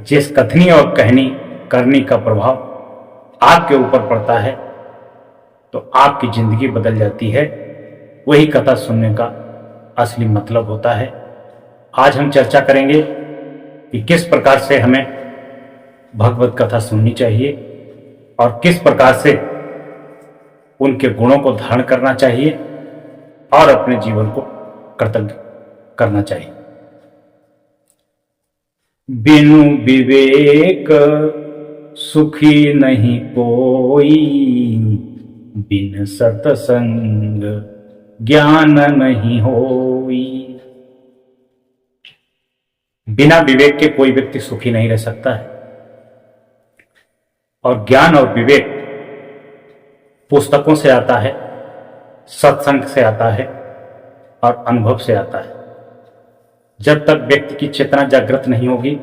जिस कथनी और कहनी करनी का प्रभाव आपके ऊपर पड़ता है तो आपकी जिंदगी बदल जाती है। वही कथा सुनने का असली मतलब होता है। आज हम चर्चा करेंगे कि किस प्रकार से हमें भगवत कथा सुननी चाहिए और किस प्रकार से उनके गुणों को धारण करना चाहिए और अपने जीवन को कृतज्ञ करना चाहिए। बिनु विवेक सुखी नहीं कोई, बिन सतसंग ज्ञान नहीं होई। बिना विवेक के कोई व्यक्ति सुखी नहीं रह सकता है। और ज्ञान और विवेक पुस्तकों से आता है, सत्संग से आता है और अनुभव से आता है। जब तक व्यक्ति की चेतना जागृत नहीं होगी,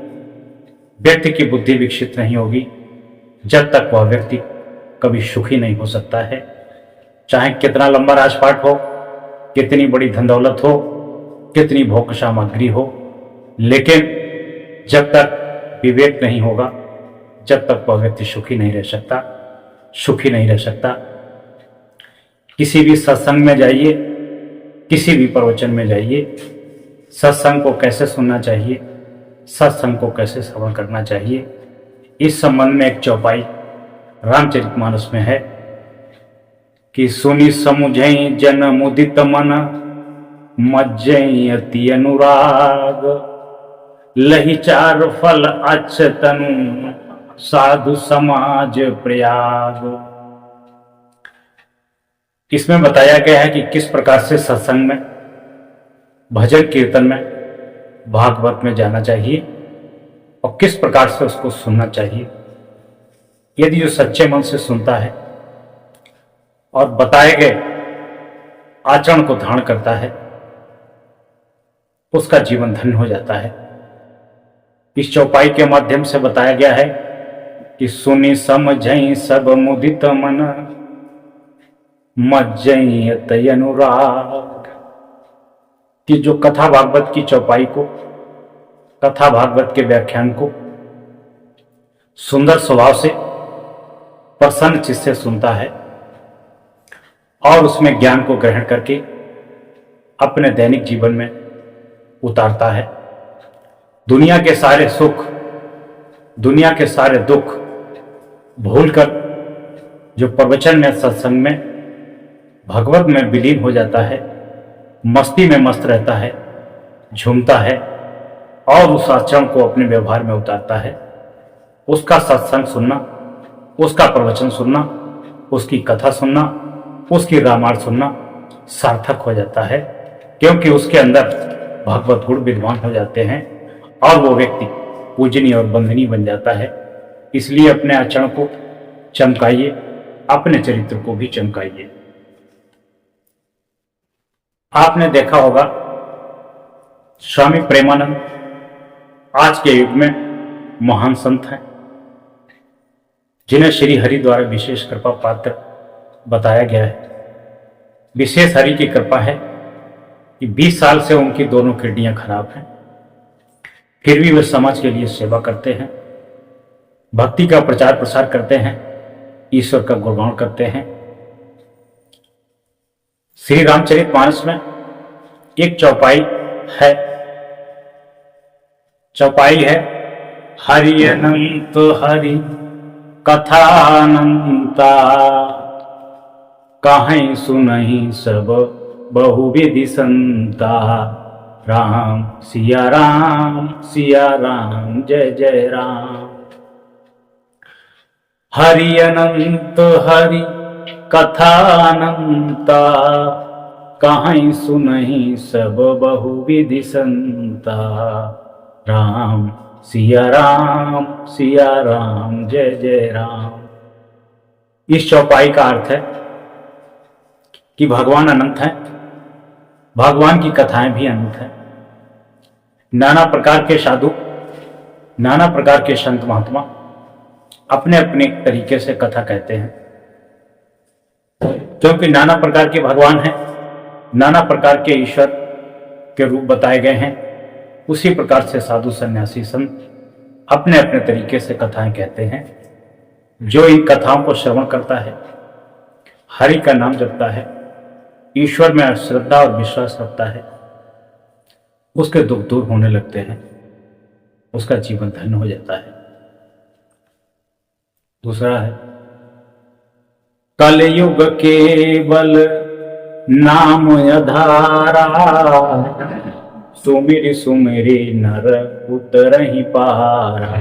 व्यक्ति की बुद्धि विकसित नहीं होगी, जब तक वह व्यक्ति कभी सुखी नहीं हो सकता है। चाहे कितना लंबा राजपाट हो, कितनी बड़ी धन दौलत हो, कितनी भोग सामग्री हो, लेकिन जब तक विवेक नहीं होगा, जब तक वह व्यक्ति सुखी नहीं रह सकता। किसी भी सत्संग में जाइए, किसी भी प्रवचन में जाइए, सत्संग को कैसे सुनना चाहिए, सत्संग को कैसे श्रवण करना चाहिए, इस संबंध में एक चौपाई रामचरितमानस में है कि सुनी समुझई जन मुदित मन, मज्जई अति अनुराग, लही चार फल अच्युतनु, साधु समाज प्रयाग। इसमें बताया गया है कि किस प्रकार से सत्संग में, भजन कीर्तन में, भागवत में जाना चाहिए और किस प्रकार से उसको सुनना चाहिए। यदि जो सच्चे मन से सुनता है और बताए गए आचरण को धारण करता है, उसका जीवन धन्य हो जाता है। इस चौपाई के माध्यम से बताया गया है कि सुनी समझई सब मुदित मन, मज्जई अति अनुराग। कि जो कथा भागवत की चौपाई को, कथा भागवत के व्याख्यान को सुंदर स्वभाव से, प्रसन्न चित्त से सुनता है और उसमें ज्ञान को ग्रहण करके अपने दैनिक जीवन में उतारता है, दुनिया के सारे सुख, दुनिया के सारे दुख भूलकर जो प्रवचन में, सत्संग में, भगवत में विलीन हो जाता है, मस्ती में मस्त रहता है, झूमता है और उस आचरण को अपने व्यवहार में उतारता है, उसका सत्संग सुनना, उसका प्रवचन सुनना, उसकी कथा सुनना, उसकी रामायण सुनना सार्थक हो जाता है, क्योंकि उसके अंदर भगवत गुण विद्वान हो जाते हैं और वो व्यक्ति पूजनीय और वंदनीय बन जाता है। इसलिए अपने आचरण को चमकाइए, अपने चरित्र को भी चमकाइए। आपने देखा होगा स्वामी प्रेमानंद आज के युग में महान संत हैं, जिन्हें श्री हरि द्वारा विशेष कृपा पात्र बताया गया है। विशेष हरि की कृपा है कि 20 साल से उनकी दोनों किडनियां खराब हैं, फिर भी वे समाज के लिए सेवा करते हैं, भक्ति का प्रचार प्रसार करते हैं, ईश्वर का गुणगान करते हैं। श्री रामचरितमानस में एक चौपाई है हरि अनंत हरि कथानंता, काहै सुनहि सब बहुविधि संता, राम सिया राम जय जय राम। हरि अनंत हरि कथानंता, काहै सुनहि सब बहुविधि संता, राम सिया राम जय जय राम। इस चौपाई का अर्थ है कि भगवान अनंत हैं, भगवान की कथाएं भी अनंत हैं। नाना प्रकार के साधु, नाना प्रकार के संत महात्मा अपने अपने तरीके से कथा कहते हैं, क्योंकि नाना प्रकार के भगवान हैं, नाना प्रकार के ईश्वर के रूप बताए गए हैं। उसी प्रकार से साधु सन्यासी संत अपने अपने तरीके से कथाएं कहते हैं। जो इन कथाओं को श्रवण करता है, हरि का नाम जपता है, ईश्वर में श्रद्धा और विश्वास रखता है, उसके दुख दूर होने लगते हैं, उसका जीवन धन्य हो जाता है। दूसरा है, कलयुग केवल नाम आधारा, सुमिर सुमिरे नर उतरहि पारा।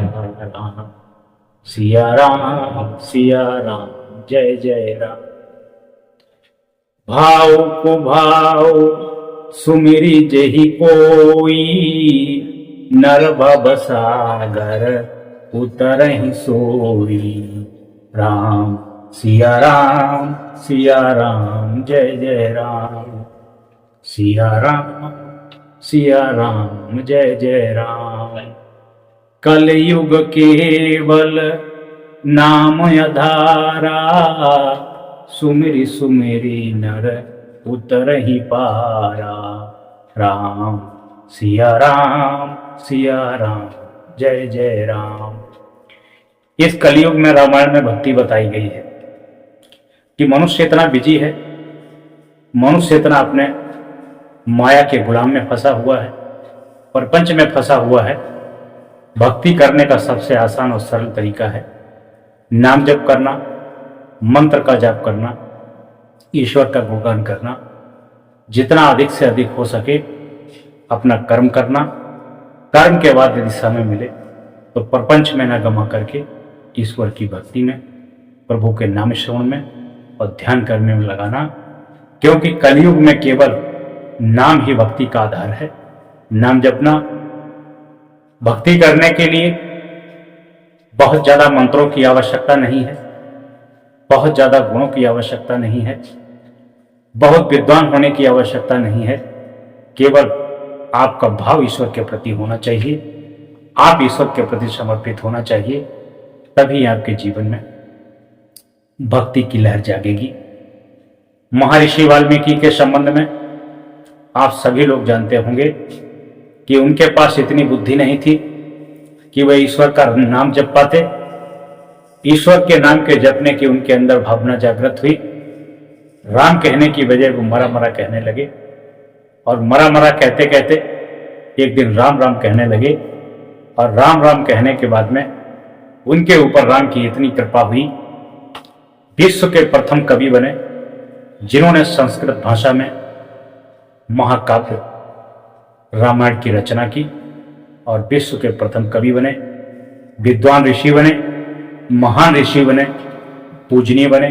सिया राम जय जय राम। भाव को भाव सुमिरी जही कोई, नर भव सागर उतरहि सोई। राम सिया राम जय जय राम। सिया राम जय जय राम। कलयुग केवल नाम आधारा, सुमिरी सुमिरी नर उतरहि पारा। राम सिया राम जय जय राम। इस कलयुग में रामायण में भक्ति बताई गई है कि मनुष्य इतना बिजी है, मनुष्य इतना अपने माया के गुलाम में फंसा हुआ है, प्रपंच में फंसा हुआ है। भक्ति करने का सबसे आसान और सरल तरीका है नाम जप करना, मंत्र का जाप करना, ईश्वर का गुणगान करना, जितना अधिक से अधिक हो सके अपना कर्म करना। कर्म के बाद यदि समय मिले तो प्रपंच में न गमा करके ईश्वर की भक्ति में, प्रभु के नाम श्रवण में और ध्यान करने में लगाना। क्योंकि कलयुग में केवल नाम ही भक्ति का आधार है। नाम जपना, भक्ति करने के लिए बहुत ज्यादा मंत्रों की आवश्यकता नहीं है, बहुत ज्यादा गुणों की आवश्यकता नहीं है, बहुत विद्वान होने की आवश्यकता नहीं है। केवल आपका भाव ईश्वर के प्रति होना चाहिए, आप ईश्वर के प्रति समर्पित होना चाहिए, तभी आपके जीवन में भक्ति की लहर जागेगी। महर्षि वाल्मीकि के संबंध में आप सभी लोग जानते होंगे कि उनके पास इतनी बुद्धि नहीं थी कि वह ईश्वर का नाम जप पाते। ईश्वर के नाम के जपने की उनके अंदर भावना जागृत हुई। राम कहने की बजाय वो मरा मरा कहने लगे, और मरा मरा कहते कहते एक दिन राम राम कहने लगे। और राम राम कहने के बाद में उनके ऊपर राम की इतनी कृपा हुई, विश्व के प्रथम कवि बने, जिन्होंने संस्कृत भाषा में महाकाव्य रामायण की रचना की, और विश्व के प्रथम कवि बने, विद्वान ऋषि बने, महान ऋषि बने, पूजनीय बने।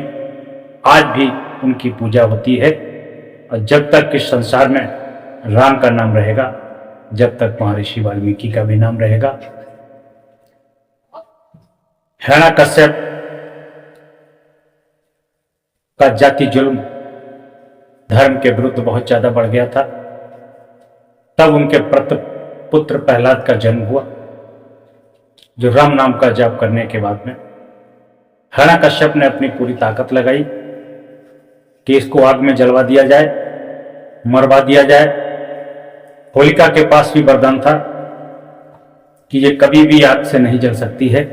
आज भी उनकी पूजा होती है, और जब तक इस संसार में राम का नाम रहेगा, जब तक महर्षि वाल्मीकि का भी नाम रहेगा। हिरण्यकश्यप का जाति जुल्म धर्म के विरुद्ध बहुत ज्यादा बढ़ गया था। तब उनके पुत्र प्रहलाद का जन्म हुआ, जो राम नाम का जाप करने के बाद में हिरण्यकश्यप ने अपनी पूरी ताकत लगाई कि इसको आग में जलवा दिया जाए, मरवा दिया जाए। होलिका के पास भी वरदान था कि ये कभी भी आग से नहीं जल सकती है,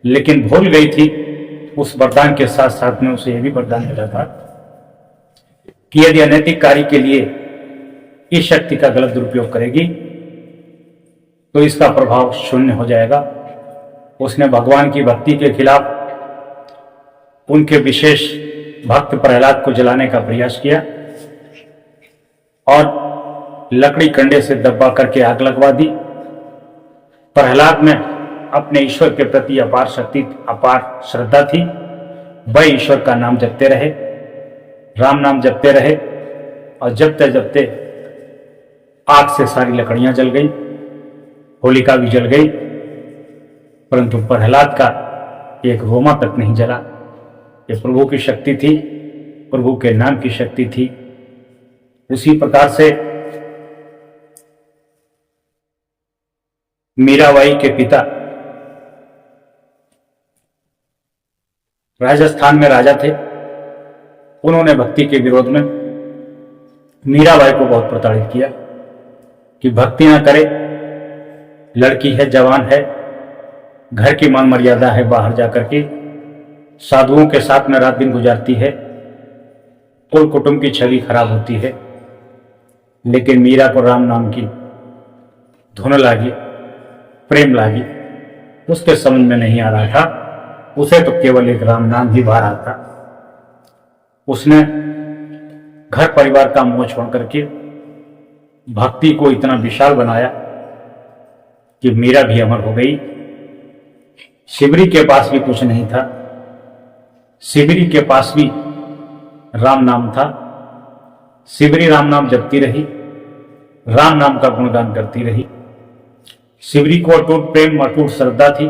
लेकिन भूल गई थी। उस वरदान के साथ साथ में उसे यह भी वरदान मिला था कि यदि अनैतिक कार्य के लिए इस शक्ति का गलत दुरुपयोग करेगी तो इसका प्रभाव शून्य हो जाएगा। उसने भगवान की भक्ति के खिलाफ उनके विशेष भक्त प्रहलाद को जलाने का प्रयास किया, और लकड़ी कंडे से दबा करके आग लगवा दी। प्रहलाद में अपने ईश्वर के प्रति अपार शक्ति, अपार श्रद्धा थी। वह ईश्वर का नाम जपते रहे, राम नाम जपते रहे, और जपते जपते आग से सारी लकड़ियां जल गई, होलिका भी जल गई, परंतु प्रहलाद का एक रोमा तक नहीं जला। ये प्रभु की शक्ति थी, प्रभु के नाम की शक्ति थी। उसी प्रकार से मीराबाई के पिता राजस्थान में राजा थे। उन्होंने भक्ति के विरोध में मीराबाई को बहुत प्रताड़ित किया कि भक्ति ना करे, लड़की है, जवान है, घर की मान मर्यादा है, बाहर जाकर के साधुओं के साथ में रात दिन गुजारती है, कुल कुटुंब की छवि खराब होती है। लेकिन मीरा को राम नाम की धुन लागी, प्रेम लागी, उसके समझ में नहीं आ रहा था। उसे तो केवल एक राम नाम ही भा रहा था। उसने घर परिवार का मोह छोड़ करके भक्ति को इतना विशाल बनाया कि मीरा भी अमर हो गई। शिवरी के पास भी कुछ नहीं था, शिवरी के पास भी राम नाम था। शिवरी राम नाम जपती रही, राम नाम का गुणगान करती रही। शिवरी को अटूट प्रेम, अटूट श्रद्धा थी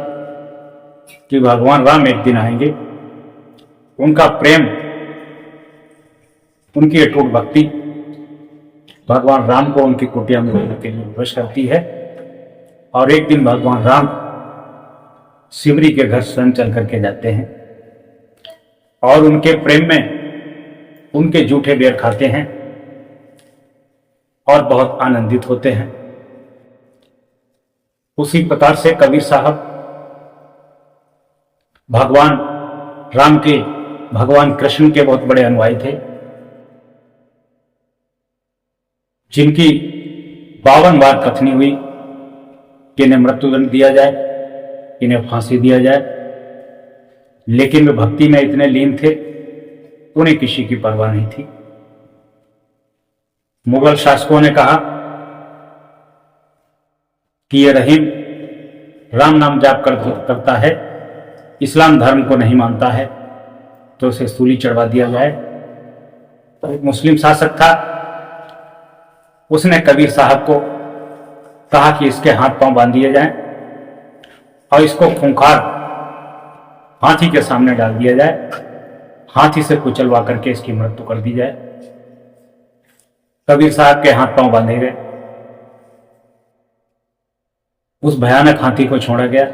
कि भगवान राम एक दिन आएंगे। उनका प्रेम, उनकी अटूट भक्ति भगवान राम को उनकी कुटिया में रहने के लिए विवश करती है। और एक दिन भगवान राम शिवरी के घर स्वयं चल करके जाते हैं और उनके प्रेम में उनके जूठे बेर खाते हैं और बहुत आनंदित होते हैं। उसी प्रकार से कबीर साहब भगवान राम के, भगवान कृष्ण के बहुत बड़े अनुयायी थे, जिनकी 52 बार कथनी हुई कि इन्हें मृत्युदंड दिया जाए, इन्हें फांसी दिया जाए। लेकिन वे भक्ति में इतने लीन थे, उन्हें किसी की परवाह नहीं थी। मुगल शासकों ने कहा कि ये रहीम राम नाम जाप करता है, इस्लाम धर्म को नहीं मानता है, तो उसे सूली चढ़वा दिया जाए। एक मुस्लिम शासक था, उसने कबीर साहब को कहा कि इसके हाथ पांव बांध दिए जाएं और इसको खूंखार हाथी के सामने डाल दिया जाए, हाथी से कुचलवा करके इसकी मृत्यु कर दी जाए। कबीर साहब के हाथ पांव बांधे गए, उस भयानक हाथी को छोड़ा गया।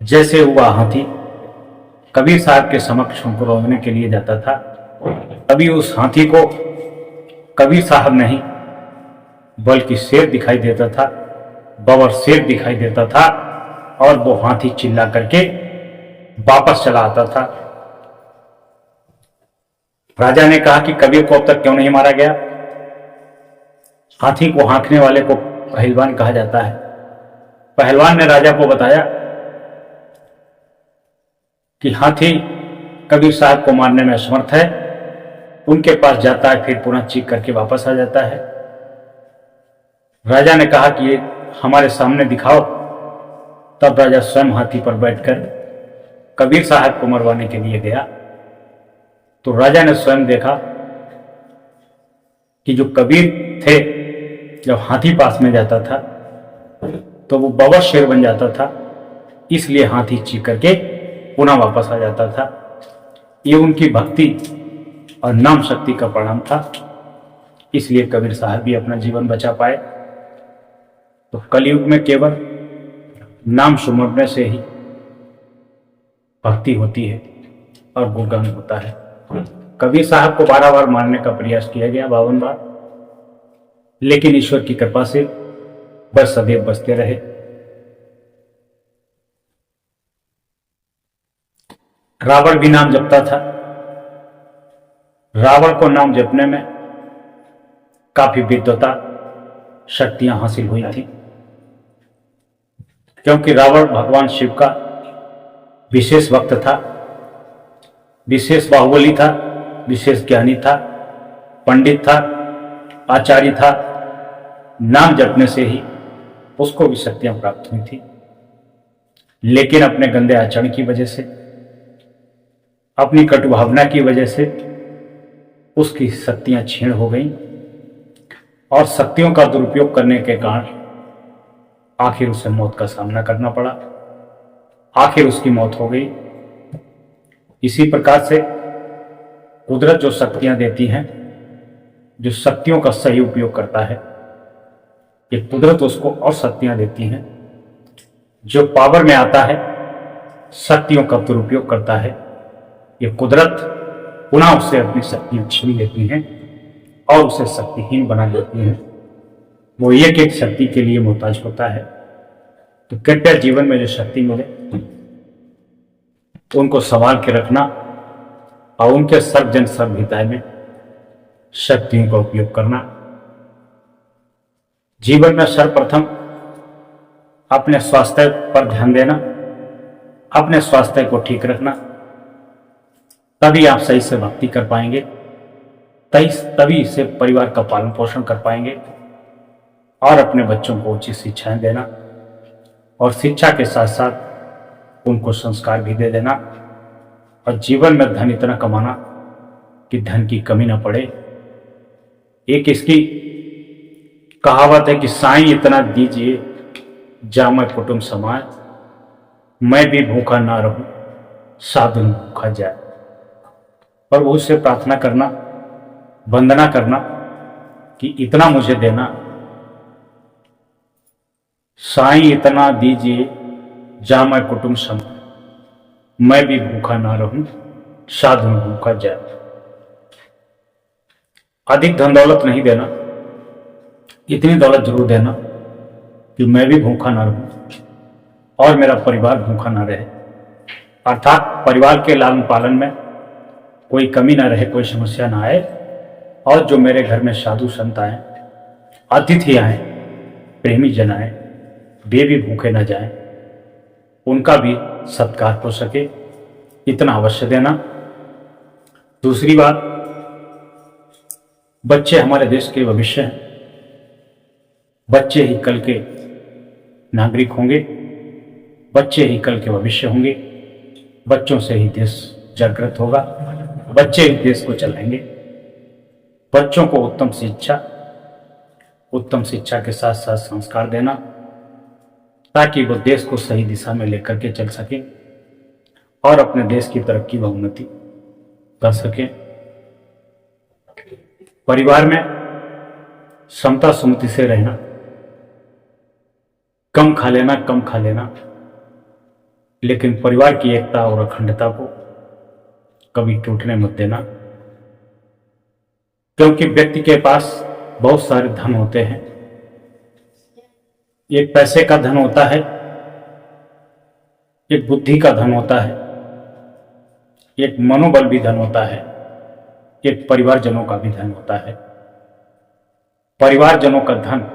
जैसे हुआ हाथी कबीर साहब के समक्ष उनको रोकने के लिए जाता था, तभी उस हाथी को कबीर साहब नहीं बल्कि शेर दिखाई देता था, बबर शेर दिखाई देता था। और वो हाथी चिल्ला करके वापस चला आता था। राजा ने कहा कि कबीर को अब तक क्यों नहीं मारा गया? हाथी को हाँकने वाले को पहलवान कहा जाता है। पहलवान ने राजा को बताया कि हाथी कबीर साहब को मारने में असमर्थ है, उनके पास जाता है फिर पुनः चीख करके वापस आ जाता है। राजा ने कहा कि ये हमारे सामने दिखाओ। तब राजा स्वयं हाथी पर बैठकर कबीर साहब को मरवाने के लिए गया। तो राजा ने स्वयं देखा कि जो कबीर थे, जब हाथी पास में जाता था तो वो बबर शेर बन जाता था, इसलिए हाथी चीख करके पुनः वापस आ जाता था। ये उनकी भक्ति और नाम शक्ति का परिणाम था। इसलिए कबीर साहब भी अपना जीवन बचा पाए। तो कलयुग में केवल नाम सुमरने से ही भक्ति होती है और गुणगान होता है। कबीर साहब को 12 बार मारने का प्रयास किया गया, 52 बार, लेकिन ईश्वर की कृपा से बस सदैव बचते रहे। रावण भी नाम जपता था। रावण को नाम जपने में काफी विद्वता, शक्तियां हासिल हुई थी, क्योंकि रावण भगवान शिव का विशेष भक्त था, विशेष बाहुबली था, विशेष ज्ञानी था, पंडित था, आचार्य था। नाम जपने से ही उसको भी शक्तियां प्राप्त हुई थी। लेकिन अपने गंदे आचरण की वजह से, अपनी कटु भावना की वजह से उसकी शक्तियां क्षीण हो गईं और शक्तियों का दुरुपयोग करने के कारण आखिर उसे मौत का सामना करना पड़ा। आखिर उसकी मौत हो गई। इसी प्रकार से कुदरत जो शक्तियां देती हैं, जो शक्तियों का सही उपयोग करता है, ये कुदरत उसको और शक्तियां देती हैं। जो पावर में आता है, शक्तियों का दुरुपयोग करता है, ये कुदरत पुनः उससे अपनी शक्तियां छीन लेती हैं और उसे शक्तिहीन बना देती हैं। वो एक एक शक्ति के लिए मोहताज होता है। तो कृपया जीवन में जो शक्ति मिले उनको संभाल के रखना और उनके सर्वजन सर्वहिताय में शक्तियों का उपयोग करना। जीवन में सर्वप्रथम अपने स्वास्थ्य पर ध्यान देना, अपने स्वास्थ्य को ठीक रखना, तभी आप सही से भक्ति कर पाएंगे, तभी से परिवार का पालन पोषण कर पाएंगे और अपने बच्चों को उचित शिक्षाएं देना और शिक्षा के साथ साथ उनको संस्कार भी दे देना और जीवन में धन इतना कमाना कि धन की कमी ना पड़े। एक इसकी कहावत है कि साईं इतना दीजिए जामय कुटुंब समाज, मैं भी भूखा ना रहूं साधु भूखा जाए। और उससे प्रार्थना करना, वंदना करना कि इतना मुझे देना, साईं इतना दीजिए जामय कुटुंब समाज, मैं भी भूखा ना रहूं साधु भूखा जाए। अधिक धन दौलत नहीं देना, इतनी दौलत जरूर देना कि मैं भी भूखा ना रहूं और मेरा परिवार भूखा ना रहे, अर्थात परिवार के लालन पालन में कोई कमी ना रहे, कोई समस्या ना आए और जो मेरे घर में साधु संत आए, अतिथि आए, प्रेमी जन आए, वे भी भूखे ना जाएं, उनका भी सत्कार हो सके, इतना अवश्य देना। दूसरी बात, बच्चे हमारे देश के भविष्य हैं, बच्चे ही कल के नागरिक होंगे, बच्चे ही कल के भविष्य होंगे, बच्चों से ही देश जागृत होगा, बच्चे ही देश को चलाएंगे। बच्चों को उत्तम शिक्षा के साथ साथ संस्कार देना ताकि वो देश को सही दिशा में लेकर के चल सके और अपने देश की तरक्की व उन्नति कर सके। परिवार में समता सुमति से रहना, कम खा लेना, लेकिन परिवार की एकता और अखंडता को कभी टूटने मत देना, क्योंकि व्यक्ति के पास बहुत सारे धन होते हैं। एक पैसे का धन होता है, एक बुद्धि का धन होता है, एक मनोबल भी धन होता है, एक परिवारजनों का भी धन होता है। परिवारजनों का धन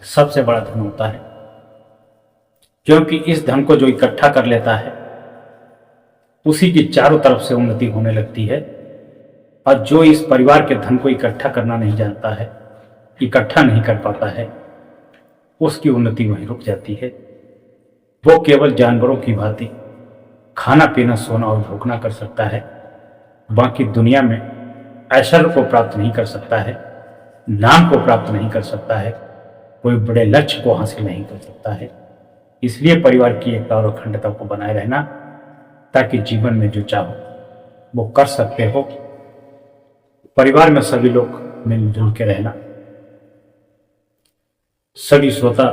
सबसे बड़ा धन होता है, क्योंकि इस धन को जो इकट्ठा कर लेता है उसी की चारों तरफ से उन्नति होने लगती है, और जो इस परिवार के धन को इकट्ठा करना नहीं जानता है, इकट्ठा नहीं कर पाता है, उसकी उन्नति वहीं रुक जाती है। वो केवल जानवरों की भांति खाना पीना सोना और भोगना कर सकता है, बाकी दुनिया में ऐश्वर्य को प्राप्त नहीं कर सकता है, नाम को प्राप्त नहीं कर सकता है, कोई बड़े लक्ष्य को हासिल नहीं कर सकता है। इसलिए परिवार की एकता और अखंडता को बनाए रहना, ताकि जीवन में जो चाहो वो कर सकते हो। परिवार में सभी लोग मिलजुल के रहना। सभी श्रोता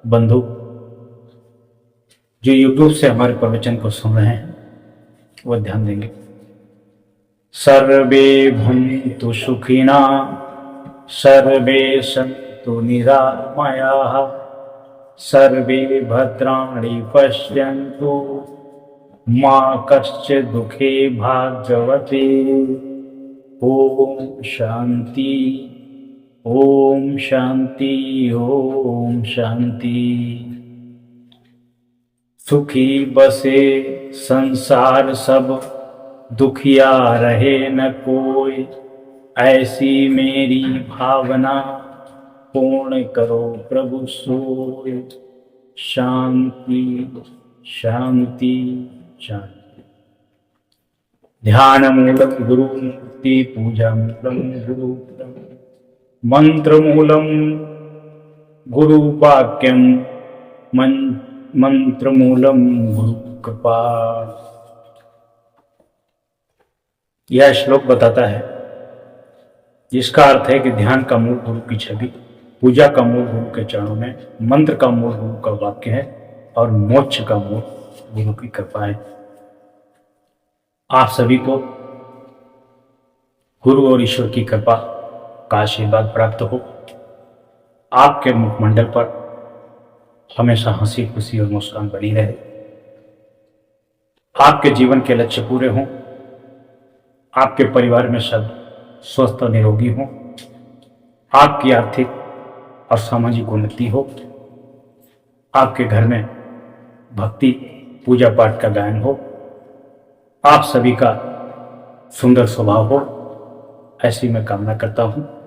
बंधु जो यूट्यूब से हमारे प्रवचन को सुन रहे हैं वो ध्यान देंगे। सर्वे भवन्तु सुखिना, सर्वे सन्तु निरामयाः, सर्वे भद्राणि पश्यन्तु, मा कश्चित् दुःखे भाग्यवते। ओम शांति, ओम शांति, ओम शांति। सुखी बसे संसार सब, दुखिया रहे न कोई, ऐसी मेरी भावना पूर्ण करो प्रभु सोय। शांति शांति शांति। ध्यान मूलम गुरु मूर्ति, पूजा मूलम गुरु, मंत्र मूलम गुरु वाक्यम, मंत्र मूलम गुरु कृपा। यह श्लोक बताता है, जिसका अर्थ है कि ध्यान का मूल गुरु की छवि, पूजा का मूल गुरु के चरणों में, मंत्र का मूल गुरु का वाक्य है और मोक्ष का मूल गुरु की कृपा है। आप सभी को गुरु और ईश्वर की कृपा का आशीर्वाद प्राप्त हो। आपके मुखमंडल पर हमेशा हंसी खुशी और मुस्कान बनी रहे, आपके जीवन के लक्ष्य पूरे हों, आपके परिवार में सब स्वस्थ और निरोगी हों, आपकी आर्थिक और सामाजिक उन्नति हो, आपके घर में भक्ति पूजा पाठ का गायन हो, आप सभी का सुंदर स्वभाव हो, ऐसी मैं कामना करता हूं।